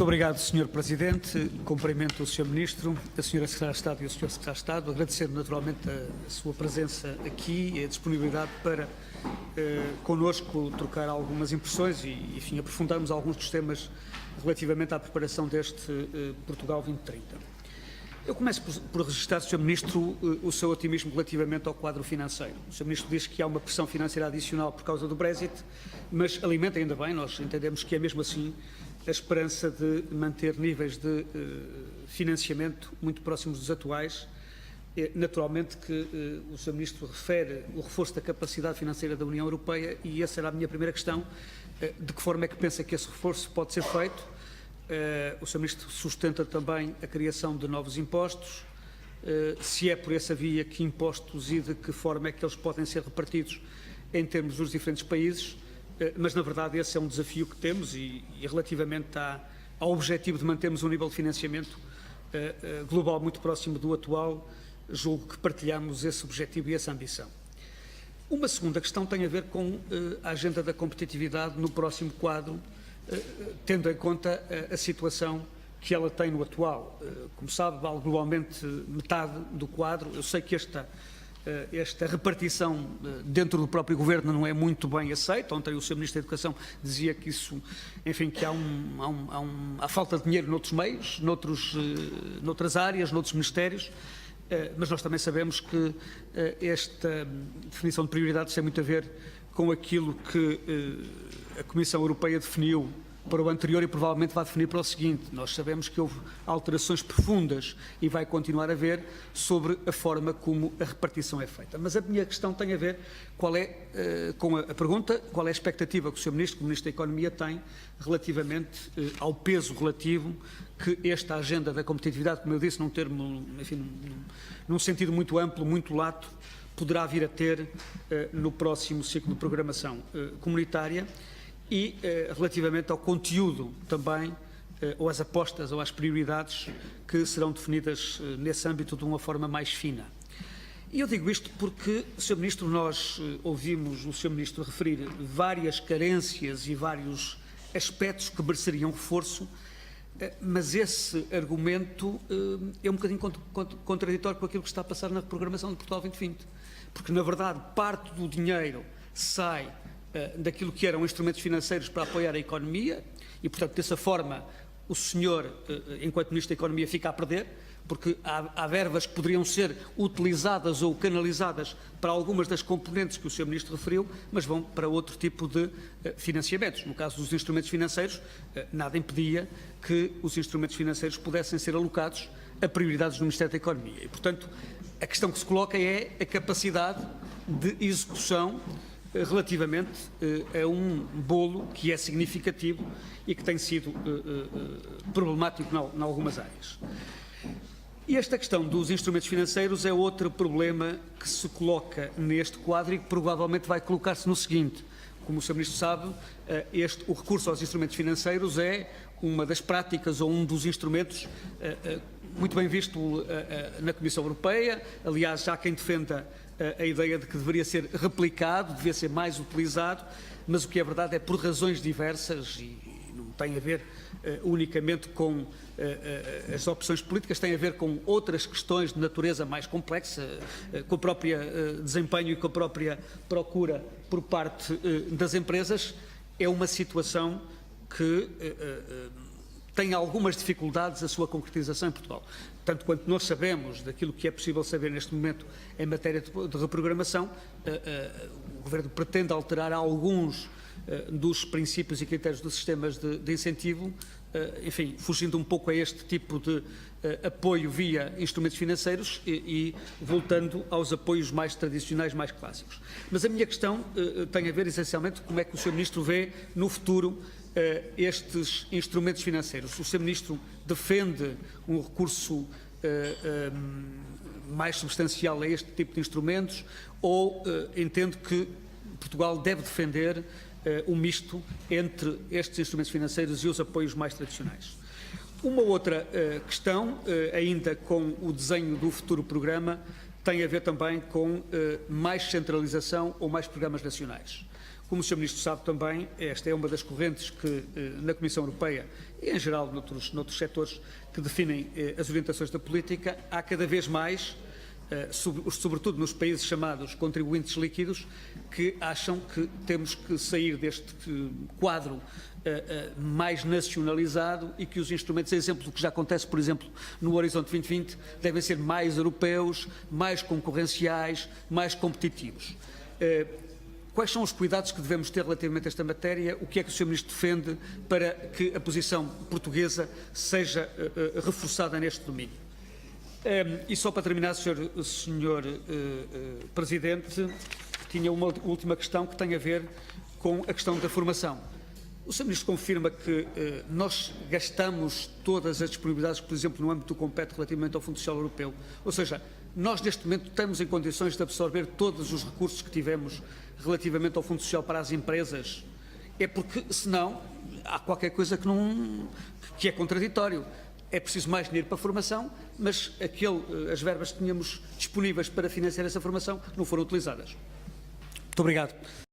Muito obrigado, Sr. Presidente. Cumprimento o Sr. Ministro, a Sra. Secretária de Estado e o Sr. Secretário de Estado. Agradecer naturalmente a sua presença aqui e a disponibilidade para connosco trocar algumas impressões e, enfim, aprofundarmos alguns dos temas relativamente à preparação deste Portugal 2030. Eu começo por registrar, Sr. Ministro, o seu otimismo relativamente ao quadro financeiro. O Sr. Ministro diz que há uma pressão financeira adicional por causa do Brexit, mas alimenta ainda bem, nós entendemos que é mesmo assim, a esperança de manter níveis de financiamento muito próximos dos atuais. Naturalmente que o Sr. Ministro refere o reforço da capacidade financeira da União Europeia e essa era a minha primeira questão. De que forma é que pensa que esse reforço pode ser feito? O Sr. Ministro sustenta também a criação de novos impostos. Se é por essa via, que impostos e de que forma é que eles podem ser repartidos em termos dos diferentes países? Mas, na verdade, esse é um desafio que temos e relativamente ao objetivo de mantermos um nível de financiamento global muito próximo do atual, julgo que partilhamos esse objetivo e essa ambição. Uma segunda questão tem a ver com a agenda da competitividade no próximo quadro, tendo em conta a situação que ela tem no atual. Como sabe, vale globalmente metade do quadro. Eu sei que esta repartição dentro do próprio Governo não é muito bem aceita. Ontem o Sr. Ministro da Educação dizia que isso, enfim, que há falta de dinheiro noutros meios, noutras áreas, noutros ministérios, mas nós também sabemos que esta definição de prioridades tem muito a ver com aquilo que a Comissão Europeia definiu para o anterior e provavelmente vai definir para o seguinte. Nós sabemos que houve alterações profundas e vai continuar a haver sobre a forma como a repartição é feita. Mas a minha questão tem a ver com a pergunta, qual é a expectativa que o Sr. Ministro, como Ministro da Economia, tem relativamente ao peso relativo que esta agenda da competitividade, como eu disse, num termo, enfim, num sentido muito amplo, muito lato, poderá vir a ter no próximo ciclo de programação comunitária e relativamente ao conteúdo também, ou às apostas ou às prioridades que serão definidas nesse âmbito de uma forma mais fina. E eu digo isto porque, Sr. Ministro, nós ouvimos o Sr. Ministro referir várias carências e vários aspectos que mereceriam reforço, mas esse argumento é um bocadinho contraditório com aquilo que está a passar na reprogramação de Portugal 2020, porque, na verdade, parte do dinheiro sai daquilo que eram instrumentos financeiros para apoiar a economia e, portanto, dessa forma, o senhor, enquanto Ministro da Economia, fica a perder, porque há verbas que poderiam ser utilizadas ou canalizadas para algumas das componentes que o Sr. Ministro referiu, mas vão para outro tipo de financiamentos. No caso dos instrumentos financeiros, nada impedia que os instrumentos financeiros pudessem ser alocados a prioridades do Ministério da Economia. E, portanto, a questão que se coloca é a capacidade de execução relativamente a um bolo que é significativo e que tem sido problemático em algumas áreas. E esta questão dos instrumentos financeiros é outro problema que se coloca neste quadro e que provavelmente vai colocar-se no seguinte. Como o Sr. Ministro sabe, o recurso aos instrumentos financeiros é uma das práticas ou um dos instrumentos muito bem visto na Comissão Europeia. Aliás, já há quem defenda a ideia de que deveria ser replicado, devia ser mais utilizado, mas o que é verdade é por razões diversas e não tem a ver unicamente com as opções políticas, tem a ver com outras questões de natureza mais complexa, com o próprio desempenho e com a própria procura por parte das empresas. É uma situação que tem algumas dificuldades a sua concretização em Portugal. Tanto quanto nós sabemos daquilo que é possível saber neste momento em matéria de reprogramação, o Governo pretende alterar alguns dos princípios e critérios dos sistemas de incentivo, enfim, fugindo um pouco a este tipo de apoio via instrumentos financeiros e voltando aos apoios mais tradicionais, mais clássicos. Mas a minha questão tem a ver essencialmente com como é que o Sr. Ministro vê no futuro estes instrumentos financeiros. O Sr. Ministro defende um recurso mais substancial a este tipo de instrumentos ou entende que Portugal deve defender um misto entre estes instrumentos financeiros e os apoios mais tradicionais? Uma outra questão, ainda com o desenho do futuro programa, tem a ver também com mais centralização ou mais programas nacionais. Como o Sr. Ministro sabe também, esta é uma das correntes que na Comissão Europeia e em geral noutros setores que definem as orientações da política, há cada vez mais, sobretudo nos países chamados contribuintes líquidos, que acham que temos que sair deste quadro mais nacionalizado e que os instrumentos, exemplo do que já acontece, por exemplo, no Horizonte 2020, devem ser mais europeus, mais concorrenciais, mais competitivos. Quais são os cuidados que devemos ter relativamente a esta matéria? O que é que o Sr. Ministro defende para que a posição portuguesa seja reforçada neste domínio? E só para terminar, Sr. Presidente, tinha uma última questão que tem a ver com a questão da formação. O Sr. Ministro confirma que nós gastamos todas as disponibilidades, por exemplo, no âmbito do compete relativamente ao Fundo Social Europeu. Ou seja, nós neste momento estamos em condições de absorver todos os recursos que tivemos relativamente ao Fundo Social para as empresas. É porque, senão, há qualquer coisa que é contraditório. É preciso mais dinheiro para a formação, mas as verbas que tínhamos disponíveis para financiar essa formação não foram utilizadas. Muito obrigado.